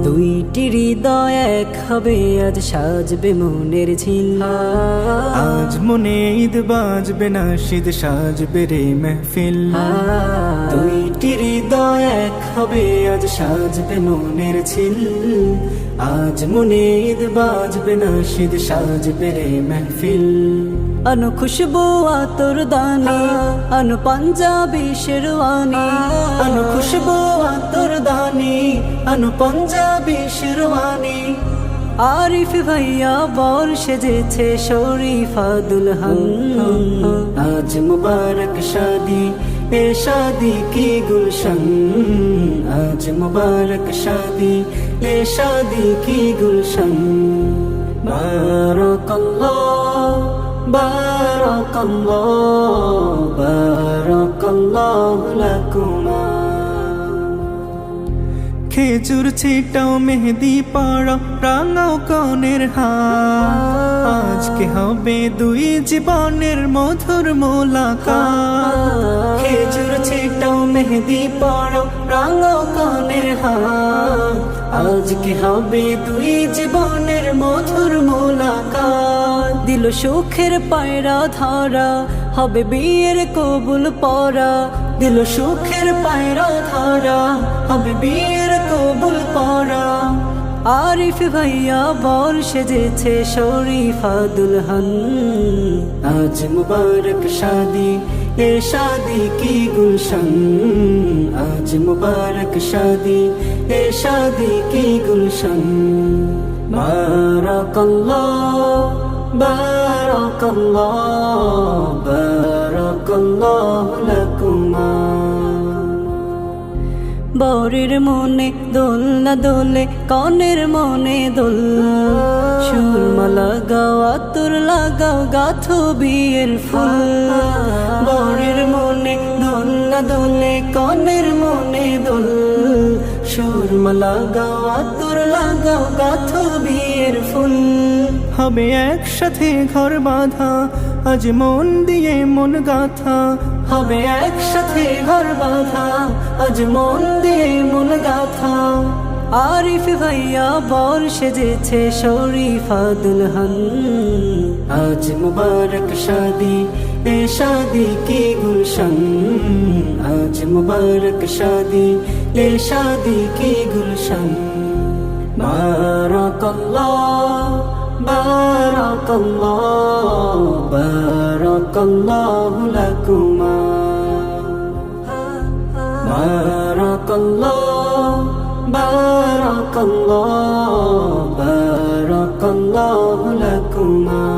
দুইটি হৃদয় এক হবে আজ সাজবে মনের ঝিল আজ মনে ঈদ বাজবে নাশিদ সাজবে রে মেহফিল দুইটি হৃদয় এক হবে আজ সাজবে মনের ঝিল আজ মনে ঈদ বাজবে নাশিদ সাজবে রে মেহফিল আনু খুশবু আতর দানি আনু পাঞ্জাবি শেরওয়ানি আনু খুশবু আতর দানি আনু পাঞ্জাবি শেরওয়ানি আরিফ ভাইয়া বর সেজেছে শরীফা দুলহান আজ মুবারক শাদি এ শাদি কি গুলশন আজ মুবারক শাদি এ শাদি কি গুলশন বারাকাল্লাহ বারাকাল্লাহ বারাকাল্লাহু লাকুমা খেজুর ছিটাও মেহেদি পড়াও রাঙাও কনের হাত আজকে হবে দুই জীবনের মধুর মোলাকাত খেজুর ছিটাও মেহেদি পড়াও রাঙাও কনের হাত আজকে হবে দুই জীবনের মধুর মোলাকাত দিল সুখের পায়রা ধরা হবে বিয়ের কবুল পরা দিল সুখের পায়রা ধরা হবে বিয়ের কবুল পরা আরিফ ভাইয়া বর সেজেছে শরীফা দুলহান আজ মুবারক শাদি এ শাদি কি গুলশন আজ মুবারক শাদি এ শাদি কি গুলশন বারাকাল্লাহ বারাকাল্লাহ বারাকাল্লাহু লাকুমা বরের মনে দোল না দোলে কনের মনে দোল সুরমা লাগাও আতর লাগাও গাথো বিয়ের ফুল বরের মনে দোল না দোলে কনের মনে দোল সুরমা লাগাও আতর লাগাও গাথো বিয়ের ফুল হবে একসাথে ঘর বাঁধা আজ মন দিয়ে মন গাথা হবে একসাথে ঘর বাঁধা আজ মন দিয়ে মন গাথা আরিফ ভাইয়া বর সেজেছে শরীফা দুলহান আজ মুবারক শাদি এ শাদি কি গুলশন আজ মুবারক শাদি এ শাদি কি গুলশন বারাকাল্লাহ বারাকাল্লাহ বারাকাল্লাহু লাকুমা বারাকাল্লাহ বারাকাল্লাহ বারাকাল্লাহু লাকুমা